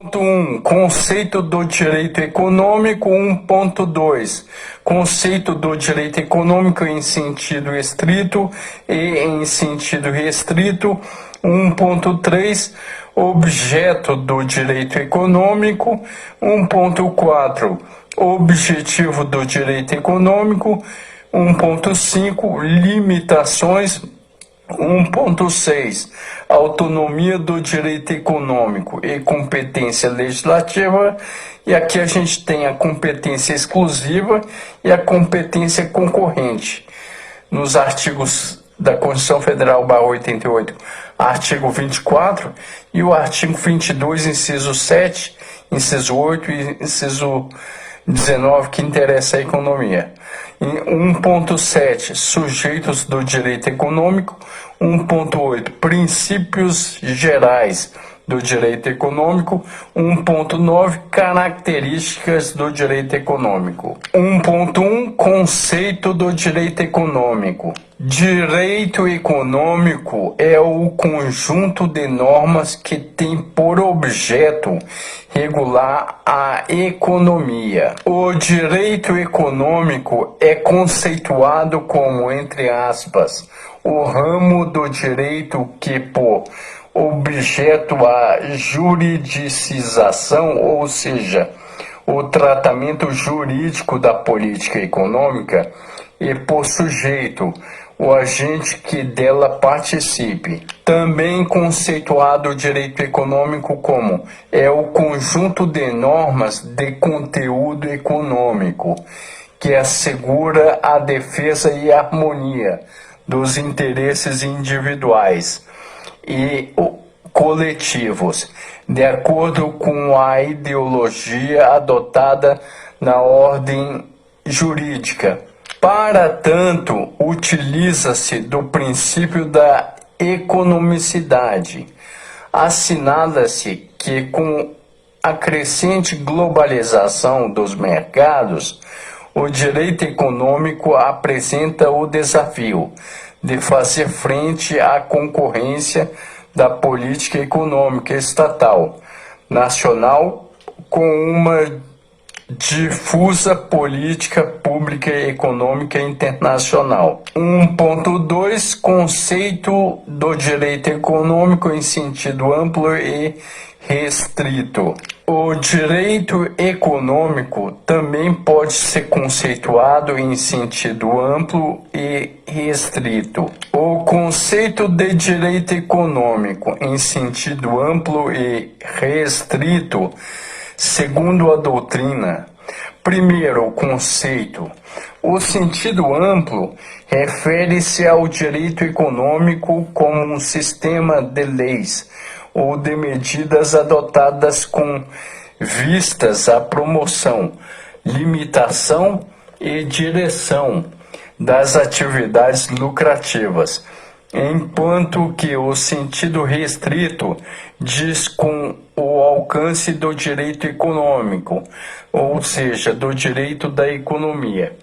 Ponto 1. Conceito do direito econômico. 1.2. Conceito do direito econômico em sentido estrito e em sentido restrito. 1.3. Objeto do direito econômico. 1.4. Objetivo do direito econômico. 1.5. Limitações. 1.6. Autonomia do direito econômico e competência legislativa. E aqui a gente tem a competência exclusiva e a competência concorrente. Nos artigos da Constituição Federal, /88, artigo 24, e o artigo 22, inciso 7, inciso 8 e inciso 19, que interessa a economia. Em 1.7, sujeitos do direito econômico. 1.8, princípios gerais do direito econômico. 1.9, características do direito econômico. 1.1, conceito do direito econômico. Direito econômico é o conjunto de normas que tem por objeto regular a economia. O direito econômico é conceituado como, entre aspas, o ramo do direito que por objeto a juridicização, ou seja, o tratamento jurídico da política econômica, e por sujeito, o agente que dela participe. Também conceituado o direito econômico como é o conjunto de normas de conteúdo econômico que assegura a defesa e a harmonia dos interesses individuais e coletivos, de acordo com a ideologia adotada na ordem jurídica. Para tanto, utiliza-se do princípio da economicidade. Assinala-se que, com a crescente globalização dos mercados, o direito econômico apresenta o desafio de fazer frente à concorrência da política econômica estatal, nacional, com uma difusa política pública e econômica internacional. 1.2, conceito do direito econômico em sentido amplo e restrito. O direito econômico também pode ser conceituado em sentido amplo e restrito. O conceito de direito econômico em sentido amplo e restrito, segundo a doutrina, primeiro, o conceito. O sentido amplo refere-se ao direito econômico como um sistema de leis ou de medidas adotadas com vistas à promoção, limitação e direção das atividades lucrativas, enquanto que o sentido restrito diz com o alcance do direito econômico, ou seja, do direito da economia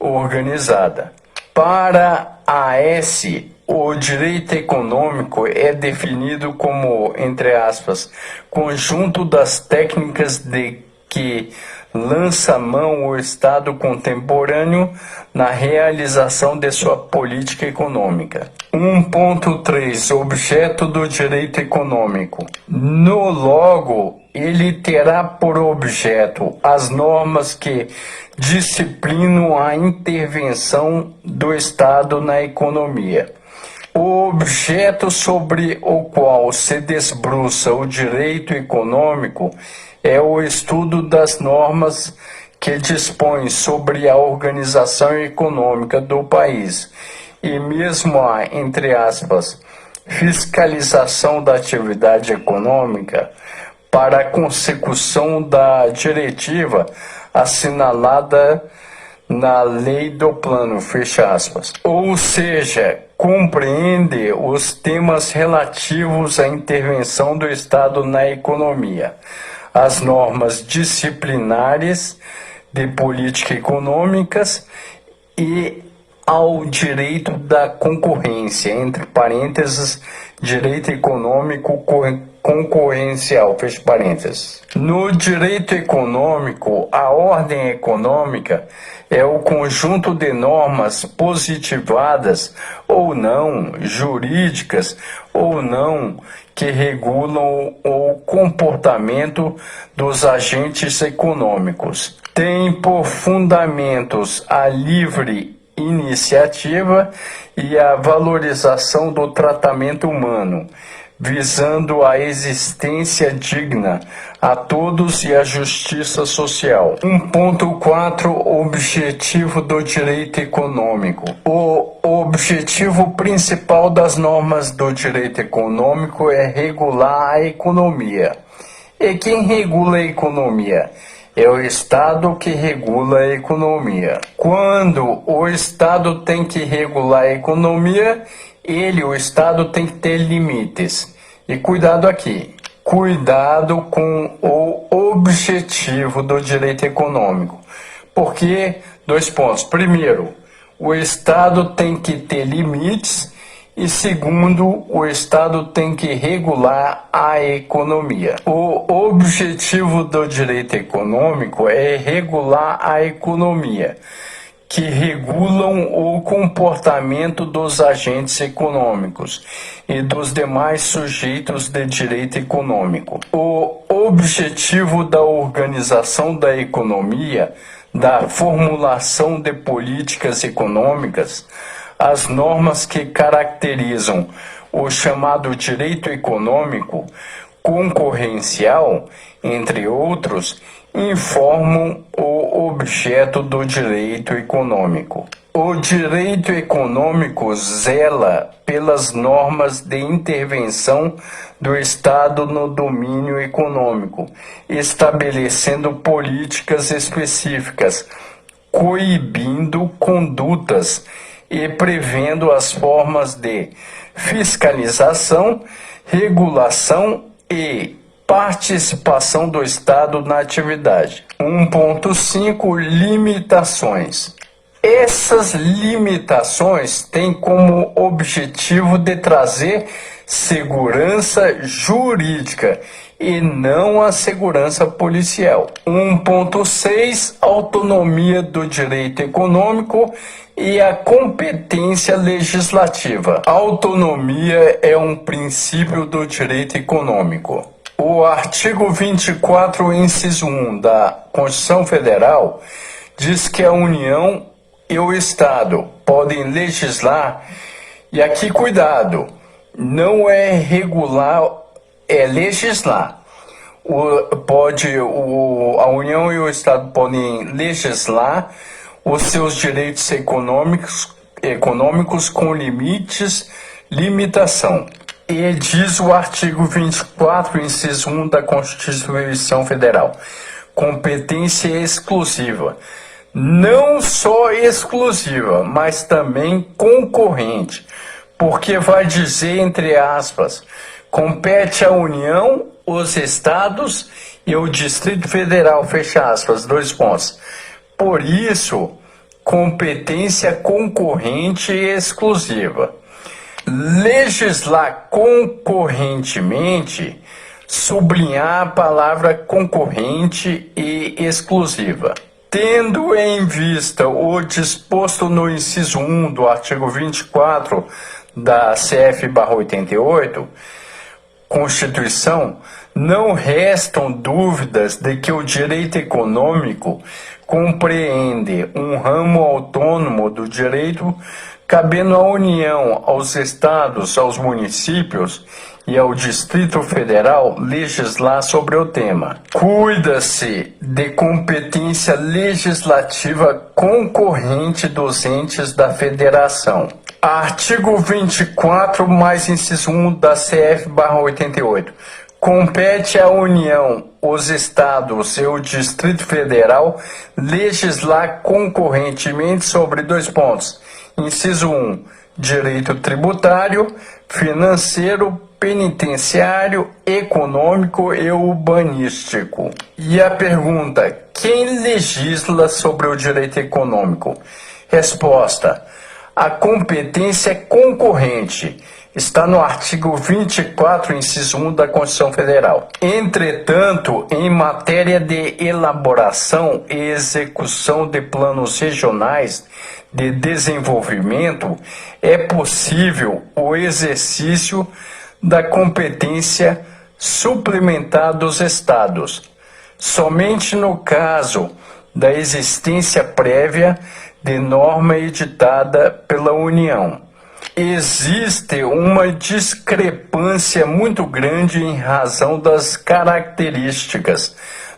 organizada. Para a S, o direito econômico é definido como, entre aspas, conjunto das técnicas de que lança mão o Estado contemporâneo na realização de sua política econômica. 1.3, objeto do direito econômico. No logo, ele terá por objeto as normas que disciplinam a intervenção do Estado na economia. O objeto sobre o qual se debruça o direito econômico é o estudo das normas que dispõem sobre a organização econômica do país e mesmo a, entre aspas, fiscalização da atividade econômica para a consecução da diretiva assinalada na lei do plano, fecha aspas. Ou seja, compreende os temas relativos à intervenção do Estado na economia, as normas disciplinares de política econômicas e ao direito da concorrência, entre parênteses, direito econômico concorrencial, fecha parênteses. No direito econômico, a ordem econômica é o conjunto de normas positivadas ou não, jurídicas ou não, que regulam o comportamento dos agentes econômicos. Tem por fundamentos a livre iniciativa e a valorização do tratamento humano, visando a existência digna a todos e a justiça social. 1.4 Objetivo do direito econômico. O objetivo principal das normas do direito econômico é regular a economia. E quem regula a economia? É o Estado que regula a economia. Quando o Estado tem que regular a economia, o Estado tem que ter limites. E cuidado aqui, cuidado com o objetivo do direito econômico. Porque, 2 pontos. Primeiro, o Estado tem que ter limites. E segundo, o Estado tem que regular a economia. O objetivo do direito econômico é regular a economia, que regulam o comportamento dos agentes econômicos e dos demais sujeitos de direito econômico. O objetivo da organização da economia, da formulação de políticas econômicas, as normas que caracterizam o chamado direito econômico concorrencial, entre outros, informam o objeto do direito econômico. O direito econômico zela pelas normas de intervenção do Estado no domínio econômico, estabelecendo políticas específicas, coibindo condutas e prevendo as formas de fiscalização, regulação e participação do Estado na atividade. 1.5 Limitações. Essas limitações têm como objetivo de trazer segurança jurídica e não a segurança policial. 1.6 Autonomia do direito econômico e a competência legislativa. A autonomia é um princípio do direito econômico. O artigo 24, inciso 1 da Constituição Federal diz que a União e o Estado podem legislar, e aqui cuidado, não é regular, é legislar. A União e o Estado podem legislar os seus direitos econômicos com limites, limitação. E diz o artigo 24, inciso 1 da Constituição Federal, competência exclusiva. Não só exclusiva, mas também concorrente, porque vai dizer, entre aspas, compete à União, os Estados e o Distrito Federal, fecha aspas, 2 pontos. Por isso, competência concorrente e exclusiva. Legislar concorrentemente, sublinhar a palavra concorrente e exclusiva. Tendo em vista o disposto no inciso 1 do artigo 24 da CF/88, Constituição, não restam dúvidas de que o direito econômico compreende um ramo autônomo do direito, cabendo à União, aos Estados, aos municípios e ao Distrito Federal legislar sobre o tema. Cuida-se de competência legislativa concorrente dos entes da Federação. Artigo 24, mais inciso 1 da CF/88. Compete à União, os Estados e o Distrito Federal legislar concorrentemente sobre 2 pontos. Inciso 1, direito tributário, financeiro, penitenciário, econômico e urbanístico. E a pergunta: quem legisla sobre o direito econômico? Resposta: A competência concorrente está no artigo 24, inciso 1 da Constituição Federal. Entretanto, em matéria de elaboração e execução de planos regionais de desenvolvimento, é possível o exercício da competência suplementar dos Estados, somente no caso da existência prévia de norma editada pela União. Existe uma discrepância muito grande em razão das características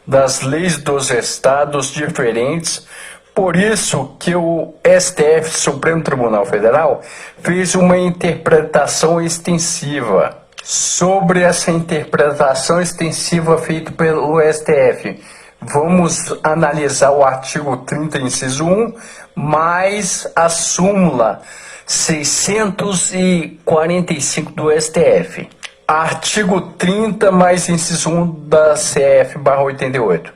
das leis dos estados diferentes, por isso que o STF, Supremo Tribunal Federal, fez uma interpretação extensiva. Sobre essa interpretação extensiva feita pelo STF, vamos analisar o artigo 30, inciso 1, mais a súmula 645 do STF. Artigo 30 mais inciso 1 da CF/88.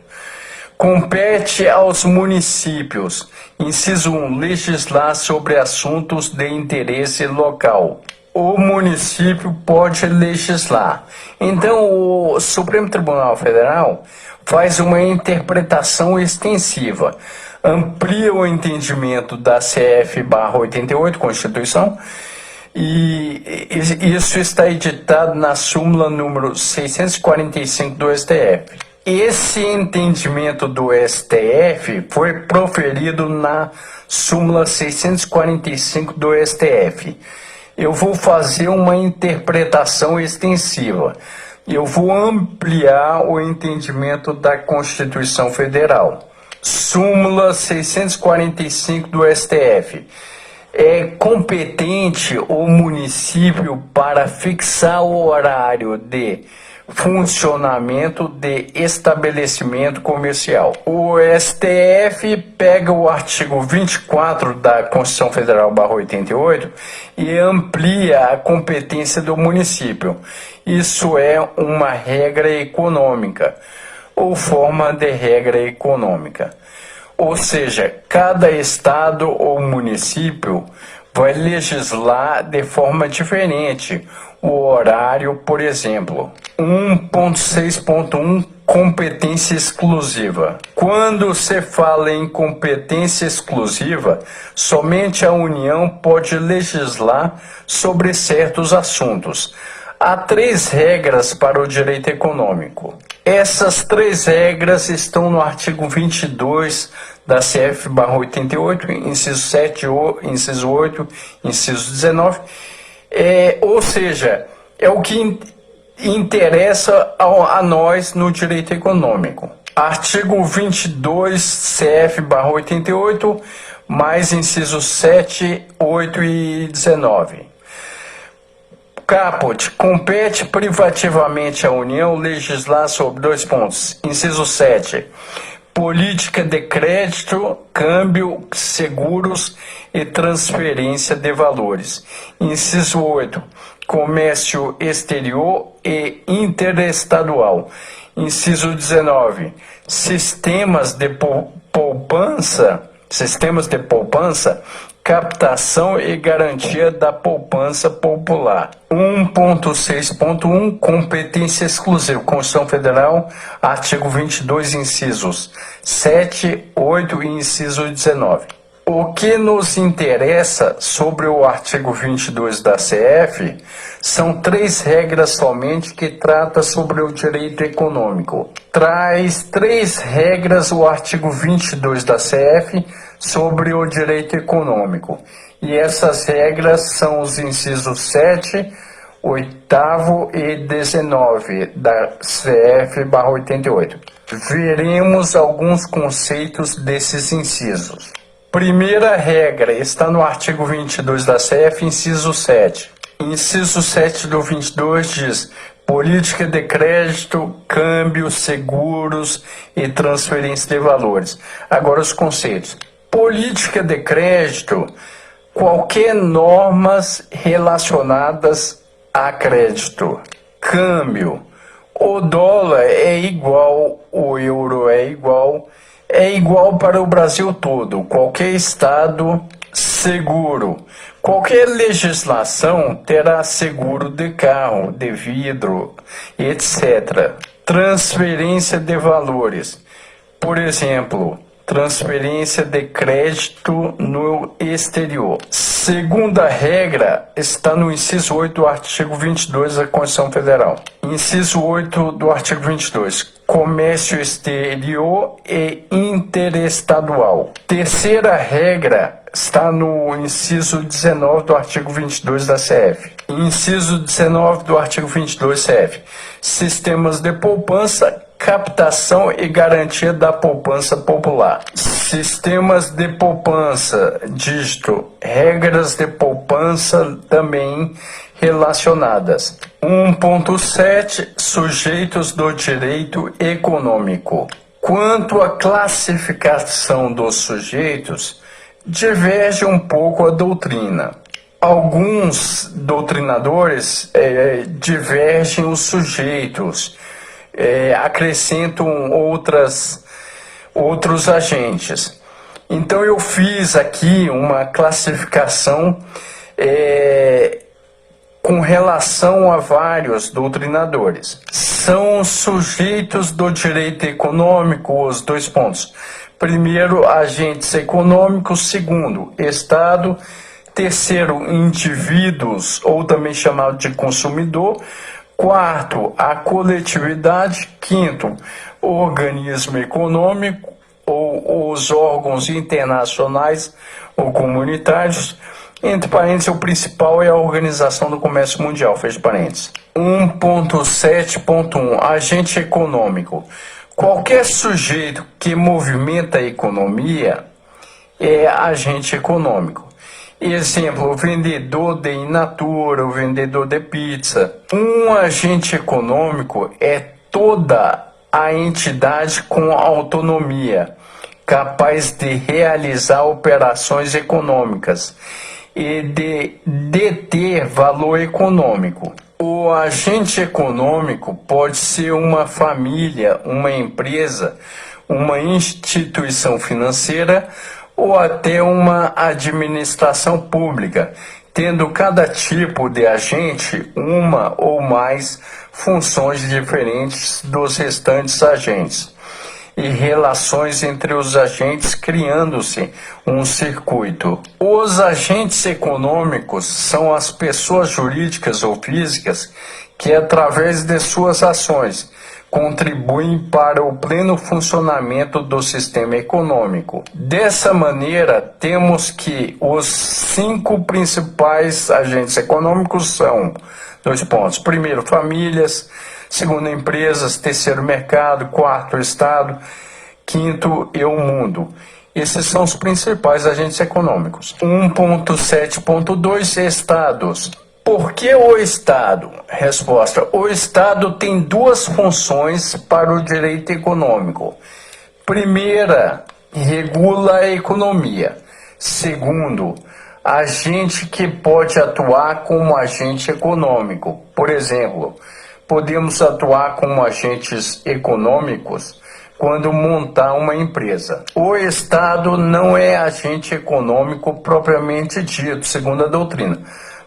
Compete aos municípios, inciso 1, legislar sobre assuntos de interesse local. O município pode legislar. Então, o Supremo Tribunal Federal faz uma interpretação extensiva, amplia o entendimento da CF/88, Constituição, e isso está editado na súmula número 645 do STF. Esse entendimento do STF foi proferido na súmula 645 do STF. Eu vou fazer uma interpretação extensiva. Eu vou ampliar o entendimento da Constituição Federal. Súmula 645 do STF. É competente o município para fixar o horário de funcionamento de estabelecimento comercial. O STF pega o artigo 24 da Constituição Federal/88 e amplia a competência do município. Isso é uma regra econômica, ou forma de regra econômica. Ou seja, cada estado ou município vai legislar de forma diferente o horário, por exemplo. 1.6.1 Competência exclusiva. Quando se fala em competência exclusiva, somente a União pode legislar sobre certos assuntos. Há 3 regras para o direito econômico. Essas 3 regras estão no artigo 22 da CF/88, inciso 7, inciso 8, inciso 19. Ou seja, é o que interessa a nós no direito econômico. Artigo 22 CF/88, mais incisos 7, 8 e 19. Caput. Compete privativamente à União legislar sobre 2 pontos. Inciso 7. Política de crédito, câmbio, seguros e transferência de valores. Inciso 8. Comércio exterior e interestadual. Inciso 19. Sistemas de poupança, captação e garantia da poupança popular. 1.6.1 Competência exclusiva. Constituição Federal, artigo 22, incisos 7, 8 e inciso 19. O que nos interessa sobre o artigo 22 da CF são 3 regras somente que trata sobre o direito econômico. Traz 3 regras o artigo 22 da CF sobre o direito econômico. E essas regras são os incisos 7, 8º e 19 da CF/88. Veremos alguns conceitos desses incisos. Primeira regra está no artigo 22 da CF, inciso 7. Inciso 7 do 22 diz: política de crédito, câmbio, seguros e transferência de valores. Agora os conceitos. Política de crédito, qualquer normas relacionadas a crédito. Câmbio, o dólar é igual, o euro é igual para o Brasil todo. Qualquer estado Seguro. Qualquer legislação terá seguro de carro, de vidro, etc. Transferência de valores. Por exemplo, transferência de crédito no exterior. Segunda regra está no inciso 8 do artigo 22 da Constituição Federal. Inciso 8 do artigo 22. Comércio exterior e interestadual. Terceira regra está no inciso 19 do artigo 22 da CF. Inciso 19 do artigo 22 CF. Sistemas de poupança, captação e garantia da poupança popular. Sistemas de poupança, dígito, regras de poupança também relacionadas. 1.7 Sujeitos do direito econômico. Quanto à classificação dos sujeitos, diverge um pouco a doutrina. Alguns doutrinadores divergem os sujeitos, acrescentam outros agentes. Então eu fiz aqui uma classificação com relação a vários doutrinadores. São sujeitos do direito econômico os dois pontos. Primeiro, agentes econômicos. Segundo, Estado. Terceiro, indivíduos, ou também chamado de consumidor. Quarto, a coletividade. Quinto, o organismo econômico ou os órgãos internacionais ou comunitários. Entre parênteses, o principal é a Organização do Comércio Mundial, fecha parênteses. 1.7.1 Agente econômico. Qualquer sujeito que movimenta a economia é agente econômico. Exemplo, o vendedor de in natura, o vendedor de pizza. Um agente econômico é toda a entidade com autonomia, capaz de realizar operações econômicas e de deter valor econômico. O agente econômico pode ser uma família, uma empresa, uma instituição financeira ou até uma administração pública, tendo cada tipo de agente uma ou mais funções diferentes dos restantes agentes e relações entre os agentes, criando-se um circuito. Os agentes econômicos são as pessoas jurídicas ou físicas que, através de suas ações, contribuem para o pleno funcionamento do sistema econômico. Dessa maneira, temos que os 5 principais agentes econômicos são, dois pontos, primeiro, famílias, segundo, empresas, terceiro, mercado, quarto, Estado, quinto, e o mundo. Esses são os principais agentes econômicos. 1.7.2 Estados. Por que o Estado? Resposta: o Estado tem duas funções para o direito econômico. Primeira, regula a economia. Segundo, agente que pode atuar como agente econômico. Por exemplo, podemos atuar como agentes econômicos quando montar uma empresa. O Estado não é agente econômico propriamente dito, segundo a doutrina,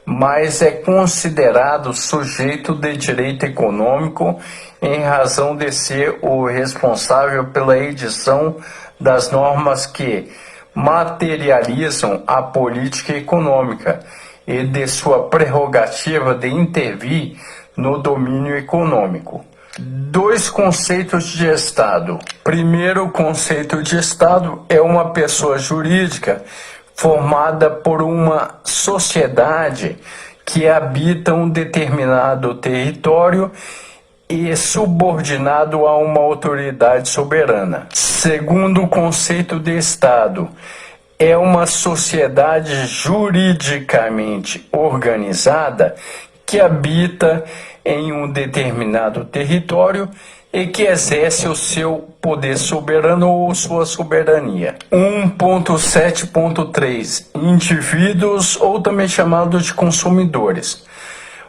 mas é considerado sujeito de direito econômico em razão de ser o responsável pela edição das normas que materializam a política econômica e de sua prerrogativa de intervir no domínio econômico. 2 conceitos de Estado. Primeiro conceito de Estado é uma pessoa jurídica formada por uma sociedade que habita um determinado território e subordinado a uma autoridade soberana. Segundo conceito de Estado, é uma sociedade juridicamente organizada que habita em um determinado território e que exerce o seu poder soberano ou sua soberania. 1.7.3 Indivíduos, ou também chamados de consumidores.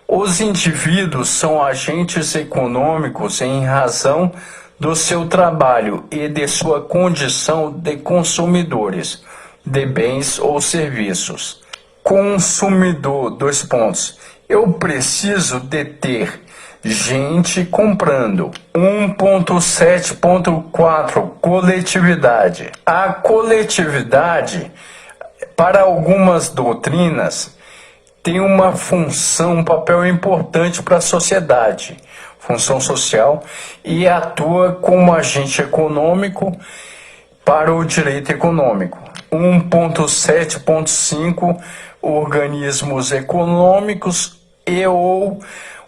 Os indivíduos são agentes econômicos em razão do seu trabalho e de sua condição de consumidores. de bens ou serviços. Consumidor, dois pontos. Eu preciso de ter gente comprando. 1.7.4 Coletividade. A coletividade, para algumas doutrinas, tem uma função, um papel importante para a sociedade, função social, e atua como agente econômico para o direito econômico. 1.7.5 Organismos econômicos e ou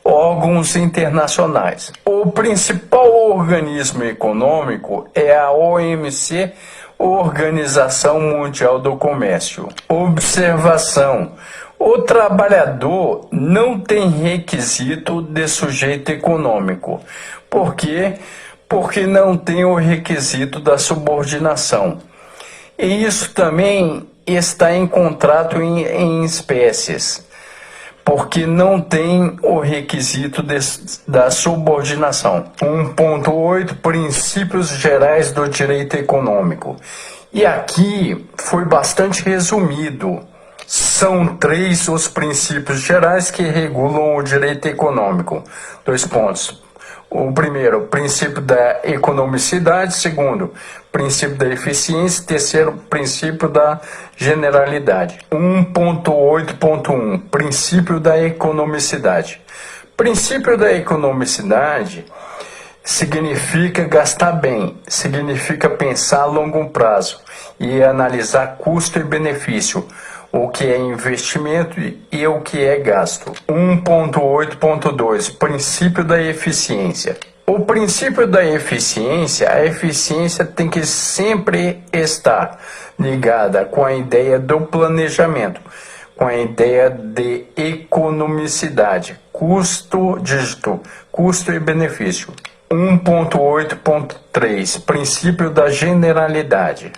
órgãos internacionais. O principal organismo econômico é a OMC, Organização Mundial do Comércio. Observação: o trabalhador não tem requisito de sujeito econômico. Por quê? Porque não tem o requisito da subordinação. E isso também está em contrato em espécies, porque não tem o requisito da subordinação. 1.8 Princípios gerais do direito econômico. E aqui foi bastante resumido. São 3 os princípios gerais que regulam o direito econômico. 2 pontos. O primeiro, princípio da economicidade. Segundo, princípio da eficiência. Terceiro, princípio da generalidade. 1.8.1 Princípio da economicidade. Princípio da economicidade significa gastar bem, significa pensar a longo prazo e analisar custo e benefício, o que é investimento e o que é gasto. 1.8.2 Princípio da eficiência. O princípio da eficiência, a eficiência tem que sempre estar ligada com a ideia do planejamento, com a ideia de economicidade, custo dígito, custo e benefício. 1.8.3 Princípio da generalidade.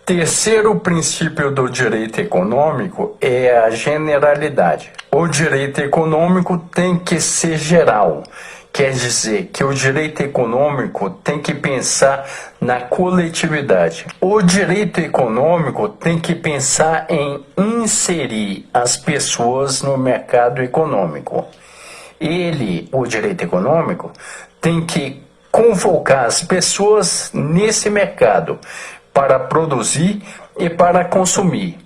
Terceiro princípio do direito econômico é a generalidade. O direito econômico tem que ser geral. Quer dizer que o direito econômico tem que pensar na coletividade. O direito econômico tem que pensar em inserir as pessoas no mercado econômico. O direito econômico, tem que convocar as pessoas nesse mercado para produzir e para consumir.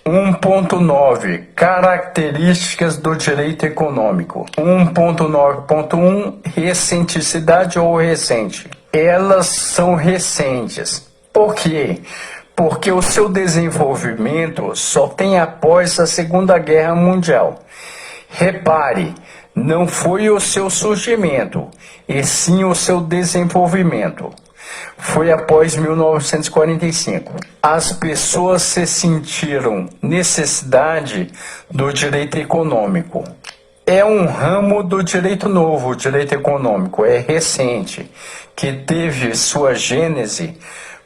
1.9 Características do direito econômico. 1.9.1 Recenticidade ou recente. Elas são recentes. Por quê? Porque o seu desenvolvimento só tem após a Segunda Guerra Mundial. Repare, não foi o seu surgimento, e sim o seu desenvolvimento. Foi após 1945. As pessoas se sentiram necessidade do direito econômico. É um ramo do direito novo, o direito econômico, é recente, que teve sua gênese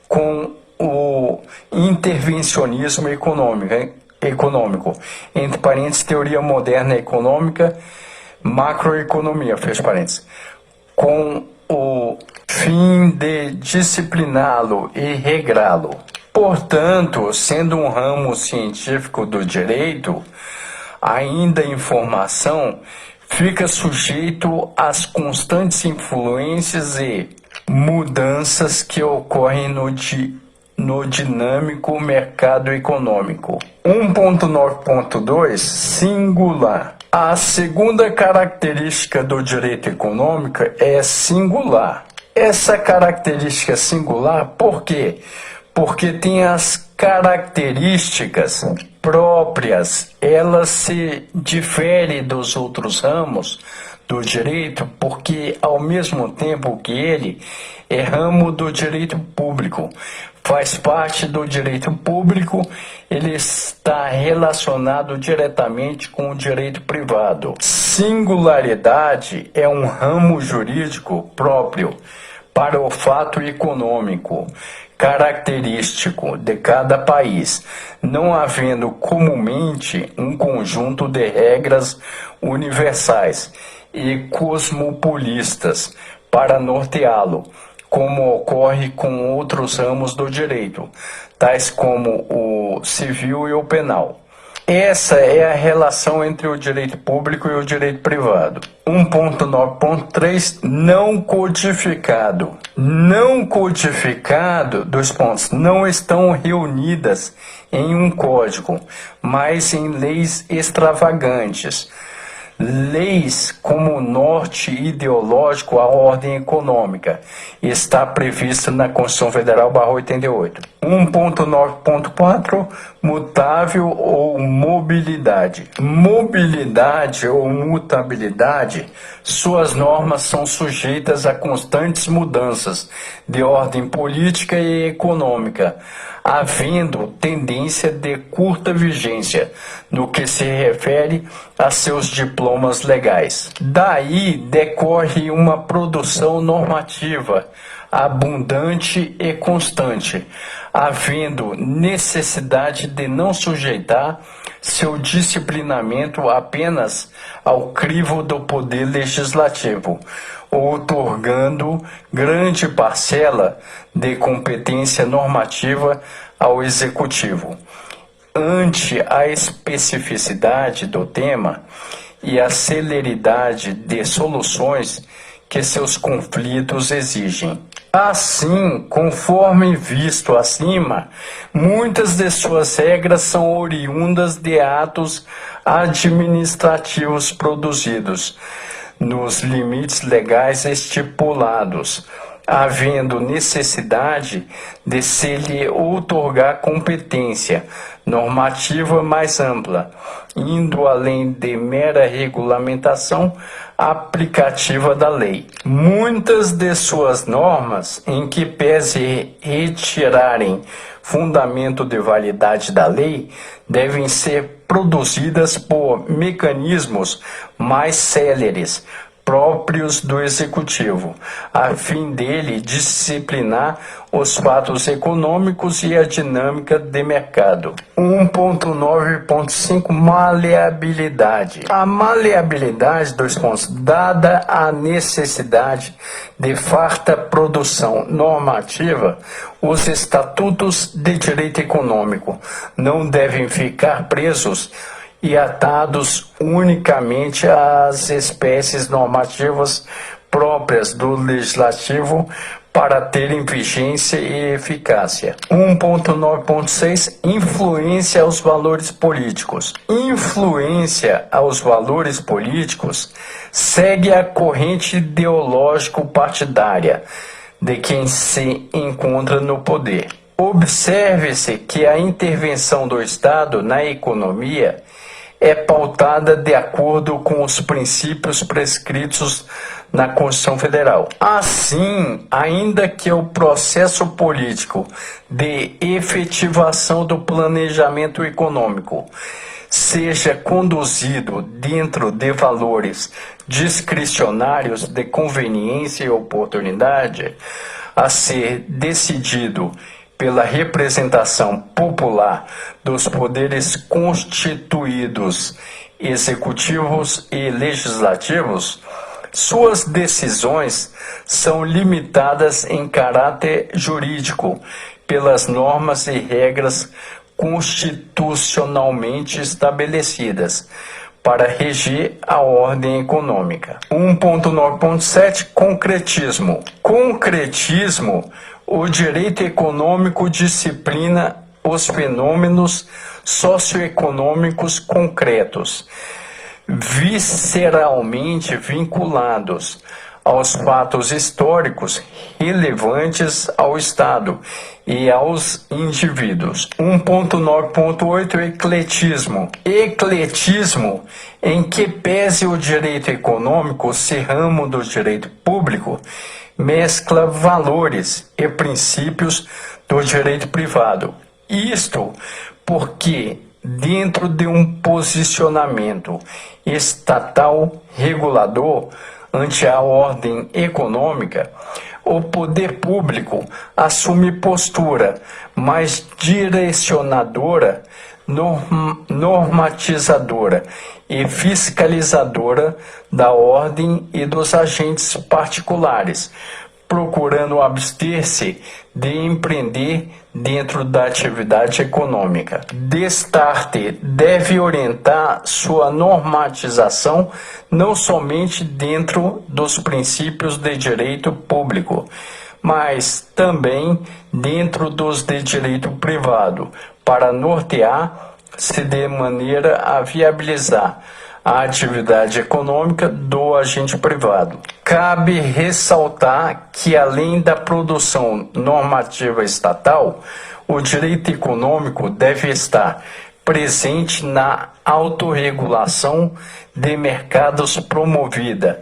com o intervencionismo econômico, entre parênteses, teoria moderna econômica, macroeconomia, fecha parênteses, com o fim de discipliná-lo e regrá-lo. Portanto, sendo um ramo científico do direito, ainda em formação, fica sujeito às constantes influências e mudanças que ocorrem no dinâmico mercado econômico. 1.9.2 Singular. A segunda característica do direito econômico é singular. Essa característica singular, por quê? Porque tem as características próprias, ela se difere dos outros ramos do direito, porque ao mesmo tempo que ele é ramo do direito público, faz parte do direito público, ele está relacionado diretamente com o direito privado. Singularidade é um ramo jurídico próprio para o fato econômico, característico de cada país, não havendo comumente um conjunto de regras universais e cosmopolistas para norteá-lo, como ocorre com outros ramos do direito, tais como o civil e o penal. Essa é a relação entre o direito público e o direito privado. 1.9.3 não codificado. Não codificado, dois pontos, não estão reunidas em um código, mas em leis extravagantes. Leis como norte ideológico à ordem econômica está prevista na Constituição Federal /88. 1.9.4 mutável ou mobilidade. Mobilidade ou mutabilidade, suas normas são sujeitas a constantes mudanças de ordem política e econômica, havendo tendência de curta vigência no que se refere a seus diplomas legais. Daí decorre uma produção normativa abundante e constante, havendo necessidade de não sujeitar seu disciplinamento apenas ao crivo do poder legislativo, outorgando grande parcela de competência normativa ao executivo. Ante a especificidade do tema e a celeridade de soluções que seus conflitos exigem. Assim, conforme visto acima, muitas de suas regras são oriundas de atos administrativos produzidos nos limites legais estipulados, havendo necessidade de se lhe outorgar competência normativa mais ampla, indo além de mera regulamentação aplicativa da lei. Muitas de suas normas, em que pese retirarem fundamento de validade da lei, devem ser produzidas por mecanismos mais céleres, próprios do Executivo, a fim dele disciplinar os fatos econômicos e a dinâmica de mercado. 1.9.5 Maleabilidade. A maleabilidade, dois pontos, dada a necessidade de farta produção normativa, os estatutos de direito econômico não devem ficar presos e atados unicamente às espécies normativas próprias do legislativo para terem vigência e eficácia. 1.9.6 Influência aos valores políticos. Influência aos valores políticos segue a corrente ideológico-partidária de quem se encontra no poder. Observe-se que a intervenção do Estado na economia é pautada de acordo com os princípios prescritos na Constituição Federal. Assim, ainda que o processo político de efetivação do planejamento econômico seja conduzido dentro de valores discricionários de conveniência e oportunidade, a ser decidido pela representação popular dos poderes constituídos, executivos e legislativos, suas decisões são limitadas em caráter jurídico pelas normas e regras constitucionalmente estabelecidas para reger a ordem econômica. 1.9.7 Concretismo. Concretismo. O direito econômico disciplina os fenômenos socioeconômicos concretos, visceralmente vinculados aos fatos históricos relevantes ao Estado e aos indivíduos. 1.9.8 Ecletismo. Ecletismo, em que pese o direito econômico ser ramo do direito público, mescla valores e princípios do direito privado. Isto porque, dentro de um posicionamento estatal regulador ante a ordem econômica, o poder público assume postura mais direcionadora, normatizadora e fiscalizadora da ordem e dos agentes particulares, procurando abster-se de empreender dentro da atividade econômica. Destarte deve orientar sua normatização não somente dentro dos princípios de direito público, mas também dentro dos de direito privado, para nortear-se de maneira a viabilizar a atividade econômica do agente privado. Cabe ressaltar que, além da produção normativa estatal, o direito econômico deve estar presente na autorregulação de mercados promovida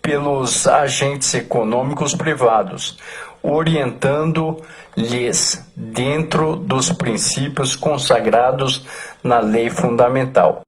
pelos agentes econômicos privados, orientando-lhes dentro dos princípios consagrados na lei fundamental.